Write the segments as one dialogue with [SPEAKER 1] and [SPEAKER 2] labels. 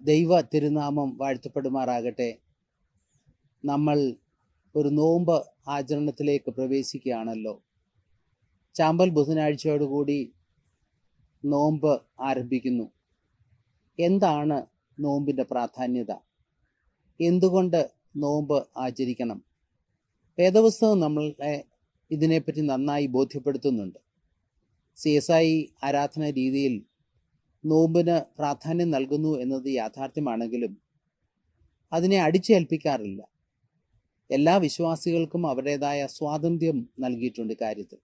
[SPEAKER 1] ദൈവ തിരുനാമം വാഴ്ത്തപ്പെടുമാറാകട്ടെ. നമ്മൾ ഒരു നോമ്പ് ആചരണത്തിലേക്ക് പ്രവേശിക്കുകയാണല്ലോ. ചാമ്പൽ ബുധനാഴ്ചയോടുകൂടി നോമ്പ് ആരംഭിക്കുന്നു. എന്താണ് നോമ്പിൻ്റെ പ്രാധാന്യത? എന്തുകൊണ്ട് നോമ്പ് ആചരിക്കണം? വേദപുസ്തകം നമ്മളെ ഇതിനെപ്പറ്റി നന്നായി ബോധ്യപ്പെടുത്തുന്നുണ്ട്. CSI ആരാധന രീതിയിൽ നോമ്പിന് പ്രാധാന്യം നൽകുന്നു എന്നത് യാഥാർത്ഥ്യമാണെങ്കിലും അതിനെ അടിച്ചേൽപ്പിക്കാറില്ല. എല്ലാ വിശ്വാസികൾക്കും അവരുടേതായ സ്വാതന്ത്ര്യം നൽകിയിട്ടുണ്ട് കാര്യത്തിൽ.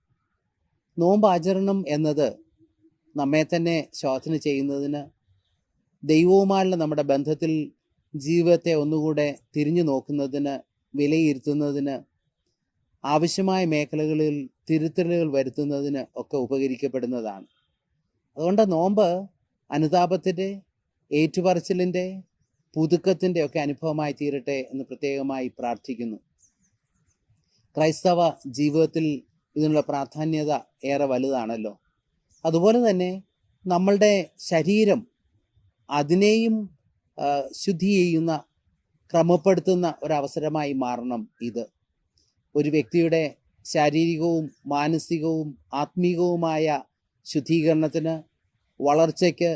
[SPEAKER 1] നോമ്പ് ആചരണം എന്നത് നമ്മെ തന്നെ ശോധന ചെയ്യുന്നതിന്, ദൈവവുമായുള്ള നമ്മുടെ ബന്ധത്തിൽ ജീവിതത്തെ ഒന്നുകൂടെ തിരിഞ്ഞു നോക്കുന്നതിന്, വിലയിരുത്തുന്നതിന്, ആവശ്യമായ മേഖലകളിൽ തിരുത്തലുകൾ വരുത്തുന്നതിന് ഒക്കെ ഉപകരിക്കപ്പെടുന്നതാണ്. അതുകൊണ്ട് നോമ്പ് അനുതാപത്തിൻ്റെ, ഏറ്റുപറച്ചിലിൻ്റെ, പുതുക്കത്തിൻ്റെ ഒക്കെ അനുഭവമായി തീരട്ടെ എന്ന് പ്രത്യേകമായി പ്രാർത്ഥിക്കുന്നു. ക്രൈസ്തവ ജീവിതത്തിൽ ഇതിനുള്ള പ്രാധാന്യത ഏറെ വലുതാണല്ലോ. അതുപോലെ തന്നെ നമ്മളുടെ ശരീരം, അതിനെയും ശുദ്ധി ചെയ്യുന്ന, ക്രമപ്പെടുത്തുന്ന ഒരവസരമായി മാറണം ഇത്. ഒരു വ്യക്തിയുടെ ശാരീരികവും മാനസികവും ആത്മീകവുമായ ശുദ്ധീകരണത്തിന്, വളർച്ചയ്ക്ക്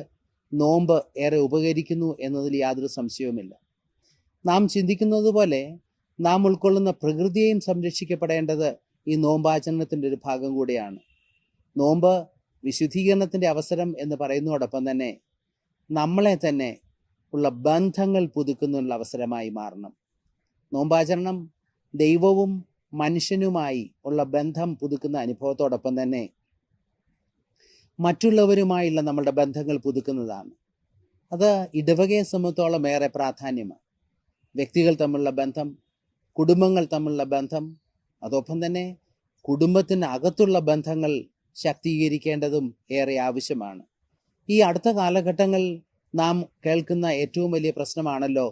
[SPEAKER 1] നോമ്പ് ഏറെ ഉപകരിക്കുന്നു എന്നതിൽ യാതൊരു സംശയവുമില്ല. നാം ചിന്തിക്കുന്നത് പോലെ നാം ഉൾക്കൊള്ളുന്ന പ്രകൃതിയെയും സംരക്ഷിക്കപ്പെടേണ്ടത് ഈ നോമ്പാചരണത്തിൻ്റെ ഒരു ഭാഗം കൂടിയാണ്. നോമ്പ് വിശുദ്ധീകരണത്തിൻ്റെ അവസരം എന്ന് പറയുന്നതോടൊപ്പം തന്നെ നമ്മളെ തന്നെ ഉള്ള ബന്ധങ്ങൾ പുതുക്കുന്നതിനുള്ള അവസരമായി മാറണം. നോമ്പാചരണം ദൈവവും മനുഷ്യനുമായി ഉള്ള ബന്ധം പുതുക്കുന്ന അനുഭവത്തോടൊപ്പം തന്നെ മറ്റുള്ളവരുമായുള്ള നമ്മളുടെ ബന്ധങ്ങൾ പുതുക്കുന്നതാണ്. അത് ഇടവകയെ സംബന്ധിച്ചോളം ഏറെ പ്രാധാന്യമാണ്. വ്യക്തികൾ തമ്മിലുള്ള ബന്ധം, കുടുംബങ്ങൾ തമ്മിലുള്ള ബന്ധം, അതോടൊപ്പം തന്നെ കുടുംബത്തിന് അകത്തുള്ള ബന്ധങ്ങൾ ശാക്തീകരിക്കേണ്ടതും ഏറെ ആവശ്യമാണ്. ഈ അടുത്ത കാലഘട്ടങ്ങൾ നാം കേൾക്കുന്ന ഏറ്റവും വലിയ പ്രശ്നമാണല്ലോ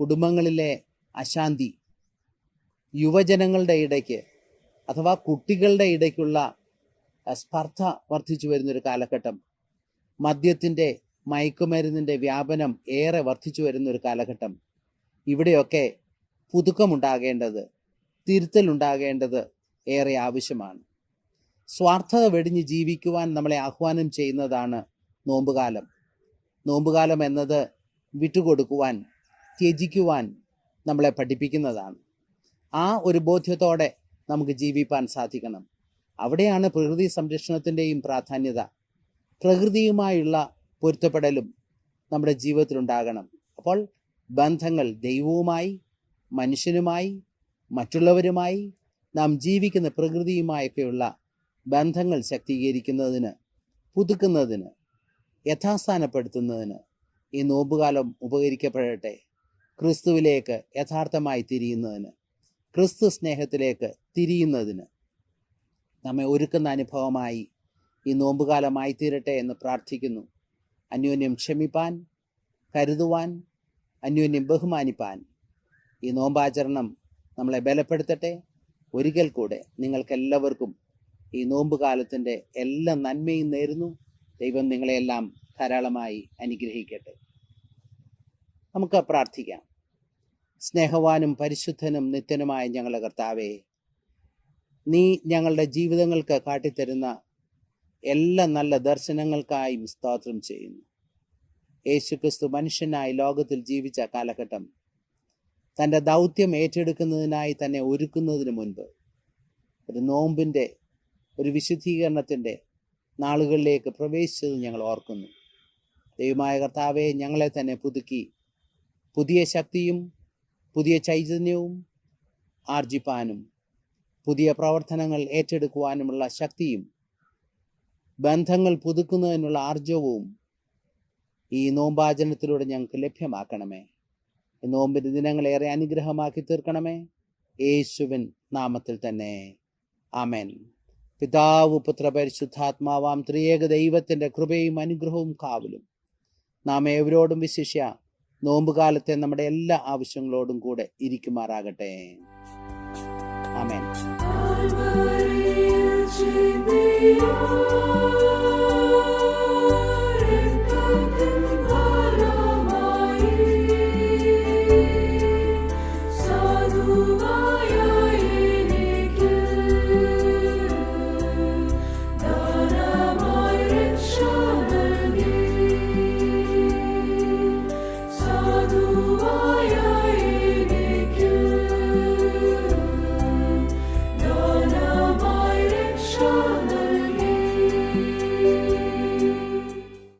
[SPEAKER 1] കുടുംബങ്ങളിലെ അശാന്തി. യുവജനങ്ങളുടെ ഇടയ്ക്ക് അഥവാ കുട്ടികളുടെ ഇടയ്ക്കുള്ള സ്പർദ്ധ വർദ്ധിച്ചു വരുന്നൊരു കാലഘട്ടം. മദ്യത്തിൻ്റെ, മയക്കുമരുന്നിൻ്റെ വ്യാപനം ഏറെ വർദ്ധിച്ചു വരുന്നൊരു കാലഘട്ടം. ഇവിടെയൊക്കെ പുതുക്കമുണ്ടാകേണ്ടത്, തിരുത്തലുണ്ടാകേണ്ടത് ഏറെ ആവശ്യമാണ്. സ്വാർത്ഥത വെടിഞ്ഞ് ജീവിക്കുവാൻ നമ്മളെ ആഹ്വാനം ചെയ്യുന്നതാണ് നോമ്പുകാലം. നോമ്പുകാലം എന്നത് വിട്ടുകൊടുക്കുവാൻ, ത്യജിക്കുവാൻ നമ്മളെ പഠിപ്പിക്കുന്നതാണ്. ആ ഒരു ബോധ്യത്തോടെ നമുക്ക് ജീവിപ്പാൻ സാധിക്കണം. അവിടെയാണ് പ്രകൃതി സംരക്ഷണത്തിൻ്റെയും പ്രാധാന്യത. പ്രകൃതിയുമായുള്ള പൊരുത്തപ്പെടലും നമ്മുടെ ജീവിതത്തിലുണ്ടാകണം. അപ്പോൾ ബന്ധങ്ങൾ ദൈവവുമായി, മനുഷ്യനുമായി, മറ്റുള്ളവരുമായി, നാം ജീവിക്കുന്ന പ്രകൃതിയുമായൊക്കെയുള്ള ബന്ധങ്ങൾ ശക്തീകരിക്കുന്നതിന്, പുതുക്കുന്നതിന്, യഥാസ്ഥാനപ്പെടുത്തുന്നതിന് ഈ നോമ്പുകാലം ഉപകരിക്കപ്പെടട്ടെ. ക്രിസ്തുവിലേക്ക് യഥാർത്ഥമായി തിരിയുന്നതിന്, ക്രിസ്തു സ്നേഹത്തിലേക്ക് തിരിയുന്നതിന് നമ്മെ ഒരുക്കുന്ന അനുഭവമായി ഈ നോമ്പുകാലമായി തീരട്ടെ എന്ന് പ്രാർത്ഥിക്കുന്നു. അന്യോന്യം ക്ഷമിപ്പാൻ, കരുതുവാൻ, അന്യോന്യം ബഹുമാനിപ്പാൻ ഈ നോമ്പാചരണം നമ്മളെ ബലപ്പെടുത്തട്ടെ. ഒരിക്കൽ കൂടെ നിങ്ങൾക്കെല്ലാവർക്കും ഈ നോമ്പുകാലത്തിൻ്റെ എല്ലാ നന്മയും നേരുന്നു. ദൈവം നിങ്ങളെല്ലാം ധാരാളമായി അനുഗ്രഹിക്കട്ടെ. നമുക്ക് പ്രാർത്ഥിക്കാം. സ്നേഹവാനും പരിശുദ്ധനും നിത്യനുമായ ഞങ്ങളുടെ കർത്താവേ, നീ ഞങ്ങളുടെ ജീവിതങ്ങൾക്ക് കാട്ടിത്തരുന്ന എല്ലാ നല്ല ദർശനങ്ങൾക്കായും സ്തോത്രം ചെയ്യുന്നു. യേശുക്രിസ്തു മനുഷ്യനായി ലോകത്തിൽ ജീവിച്ച കാലഘട്ടം തൻ്റെ ദൗത്യം ഏറ്റെടുക്കുന്നതിനായി തന്നെ ഒരുക്കുന്നതിന് മുൻപ് ഒരു നോമ്പിൻ്റെ ഒരു വിശുദ്ധീകരണത്തിൻ്റെ നാളുകളിലേക്ക് പ്രവേശിച്ചത് ഞങ്ങൾ ഓർക്കുന്നു. ദൈവമായ കർത്താവെ, ഞങ്ങളെ തന്നെ പുതുക്കി പുതിയ ശക്തിയും പുതിയ ചൈതന്യവും ആർജിപ്പാനും പുതിയ പ്രവർത്തനങ്ങൾ ഏറ്റെടുക്കുവാനുമുള്ള ശക്തിയും ബന്ധങ്ങൾ പുതുക്കുന്നതിനുള്ള ആർജവവും ഈ നോമ്പാചരണത്തിലൂടെ ഞങ്ങൾക്ക് ലഭ്യമാക്കണമേ. നോമ്പിൻ്റെ ദിനങ്ങളേറെ അനുഗ്രഹമാക്കി തീർക്കണമേ. യേശുവിൻ നാമത്തിൽ തന്നെ ആമേൻ. പിതാവ്, പുത്ര, പരിശുദ്ധാത്മാവാം ത്രിയേക ദൈവത്തിൻ്റെ കൃപയും അനുഗ്രഹവും കാവലും നാം ഏവരോടും വിശിഷ്യ നോമ്പുകാലത്തെ നമ്മുടെ എല്ലാ ആവശ്യങ്ങളോടും കൂടെ ഇരിക്കുമാറാകട്ടെ. ആമേൻ.